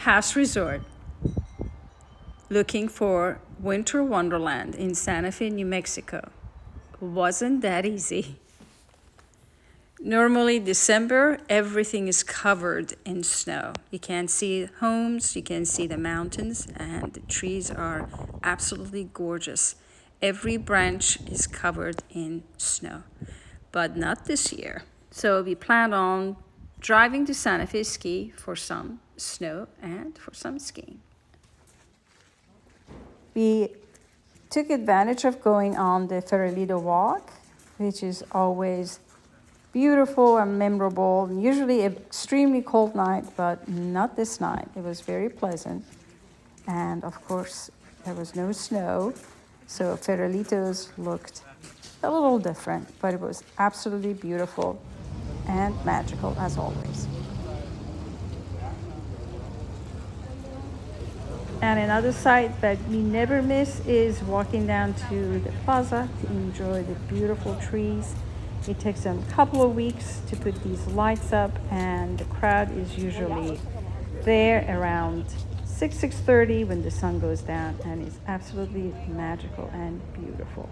last resort, looking for winter wonderland in Santa Fe, New Mexico. Wasn't that easy? Normally, December, everything is covered in snow. You can't see homes, you can see the mountains, and the trees are absolutely gorgeous. Every branch is covered in snow, but not this year. So we plan on driving to Santa Fe ski for some snow and for some skiing. We took advantage of going on the Ferrolito walk, which is always beautiful and memorable. Usually an extremely cold night, but not this night. It was very pleasant. And of course, there was no snow, so Ferrolitos looked a little different, but it was absolutely beautiful and magical as always. And another site that we never miss is walking down to the plaza to enjoy the beautiful trees. It takes them a couple of weeks to put these lights up, and the crowd is usually there around 6:30 when the sun goes down, and it's absolutely magical and beautiful.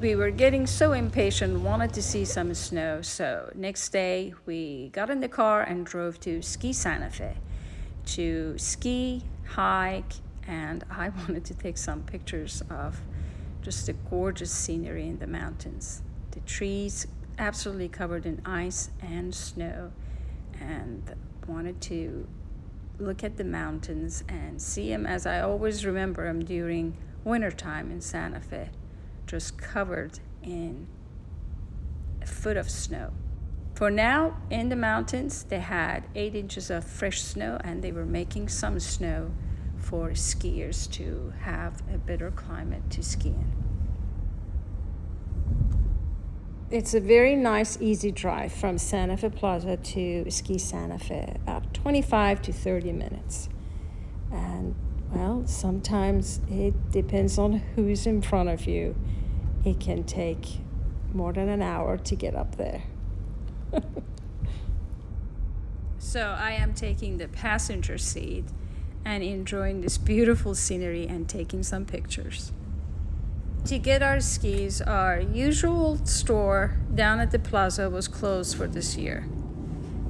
We were getting so impatient, wanted to see some snow, so next day we got in the car and drove to Ski Santa Fe to ski, hike, and I wanted to take some pictures of just the gorgeous scenery in the mountains. The trees absolutely covered in ice and snow, and wanted to look at the mountains and see them as I always remember them during wintertime in Santa Fe, just covered in a foot of snow. For now, in the mountains, they had 8 inches of fresh snow, and they were making some snow for skiers to have a better climate to ski in. It's a very nice, easy drive from Santa Fe Plaza to Ski Santa Fe, about 25 to 30 minutes. And, well, sometimes it depends on who's in front of you. It can take more than an hour to get up there. So I am taking the passenger seat and enjoying this beautiful scenery and taking some pictures. To get our skis, our usual store down at the plaza was closed for this year.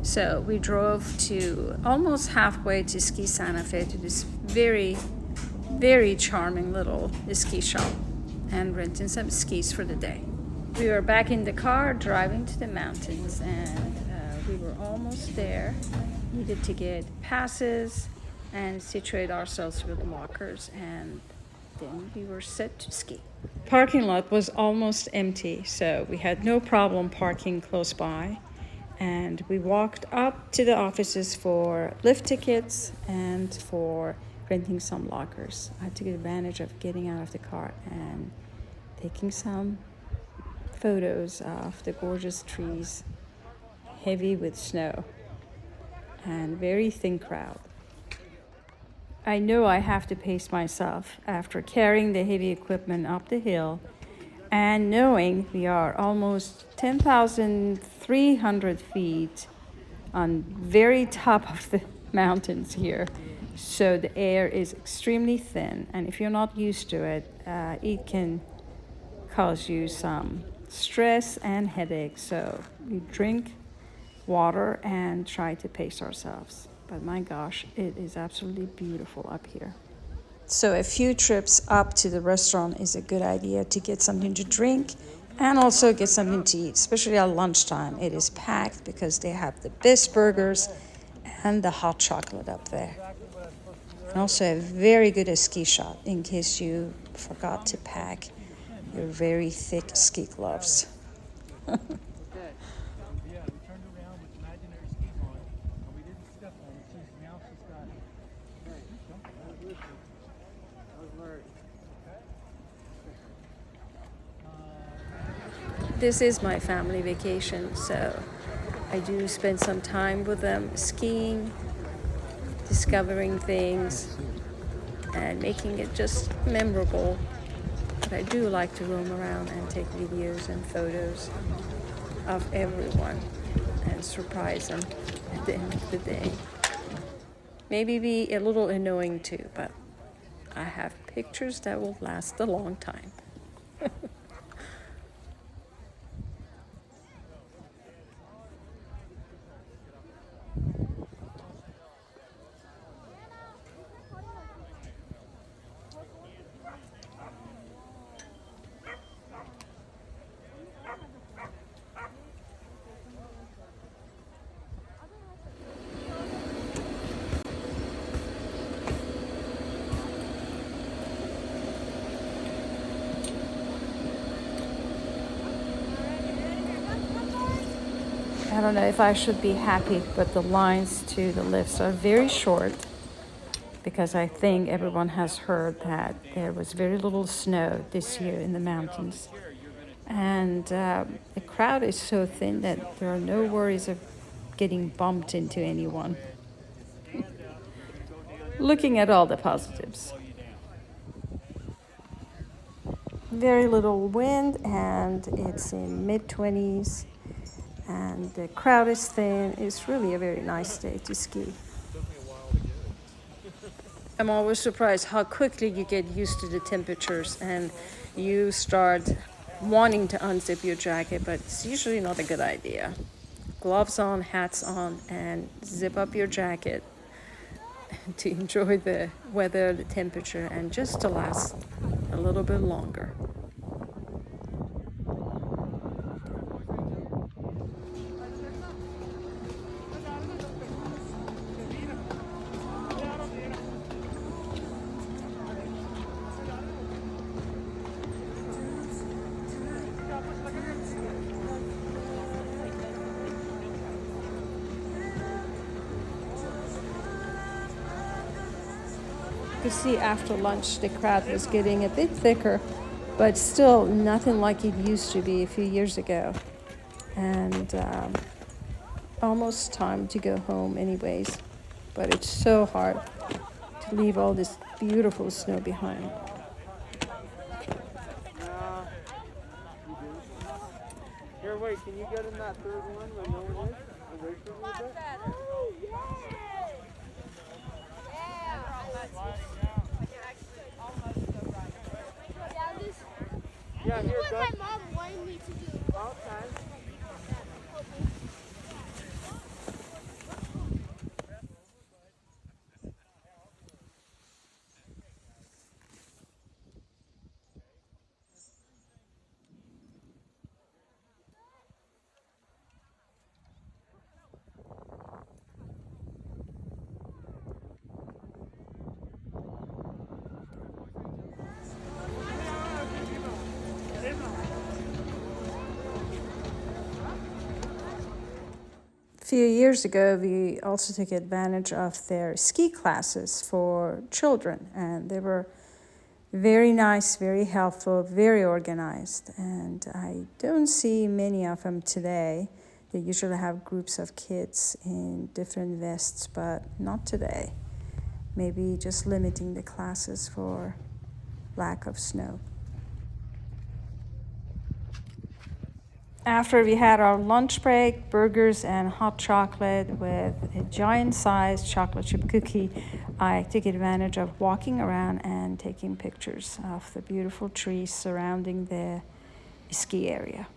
So we drove to almost halfway to Ski Santa Fe to this very, very charming little ski shop and renting some skis for the day. We were back in the car driving to the mountains, and we were almost there. Needed to get passes and situate ourselves with lockers, and then we were set to ski. Parking lot was almost empty, so we had no problem parking close by. And we walked up to the offices for lift tickets and for renting some lockers. I took advantage of getting out of the car and taking some photos of the gorgeous trees, heavy with snow, and very thin crowd. I know I have to pace myself after carrying the heavy equipment up the hill and knowing we are almost 10,300 feet on very top of the mountains here. So the air is extremely thin, and if you're not used to it, it can cause you some stress and headaches. So we drink water and try to pace ourselves. But my gosh, it is absolutely beautiful up here. So a few trips up to the restaurant is a good idea to get something to drink and also get something to eat, especially at lunchtime. It is packed because they have the best burgers and the hot chocolate up there. And also a very good ski shop in case you forgot to pack your very thick ski gloves. This is my family vacation, so I do spend some time with them skiing, discovering things, and making it just memorable. But I do like to roam around and take videos and photos of everyone and surprise them at the end of the day. Maybe be a little annoying too, but I have pictures that will last a long time. I don't know if I should be happy, but the lines to the lifts are very short because I think everyone has heard that there was very little snow this year in the mountains. And the crowd is so thin that there are no worries of getting bumped into anyone. Looking at all the positives. Very little wind, and it's in mid-20s. And the crowd is thin. It's really a very nice day to ski. I'm always surprised how quickly you get used to the temperatures and you start wanting to unzip your jacket, but it's usually not a good idea. Gloves on, hats on, and zip up your jacket to enjoy the weather, the temperature, and just to last a little bit longer. You see, after lunch, the crowd was getting a bit thicker, but still nothing like it used to be a few years ago. And almost time to go home anyways, but it's so hard to leave all this beautiful snow behind. Here, wait, can you get in that third one when no one is? Away from you a bit? Yeah, here, go. My mom wanted me to do. Okay. A few years ago, we also took advantage of their ski classes for children, and they were very nice, very helpful, very organized. And I don't see many of them today. They usually have groups of kids in different vests, but not today. Maybe just limiting the classes for lack of snow. After we had our lunch break, burgers and hot chocolate with a giant-sized chocolate chip cookie, I took advantage of walking around and taking pictures of the beautiful trees surrounding the ski area.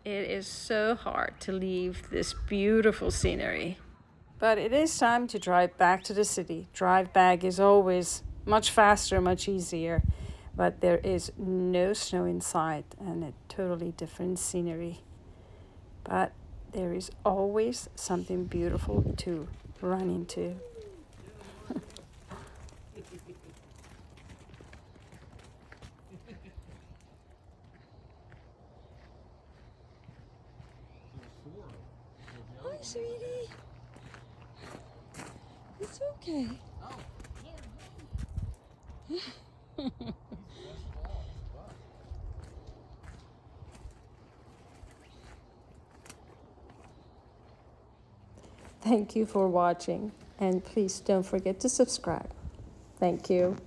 It is so hard to leave this beautiful scenery. But it is time to drive back to the city. Drive back is always much faster, much easier, but there is no snow in sight and a totally different scenery. But there is always something beautiful to run into. Hi, sweetie. It's okay. Thank you for watching, and please don't forget to subscribe. Thank you.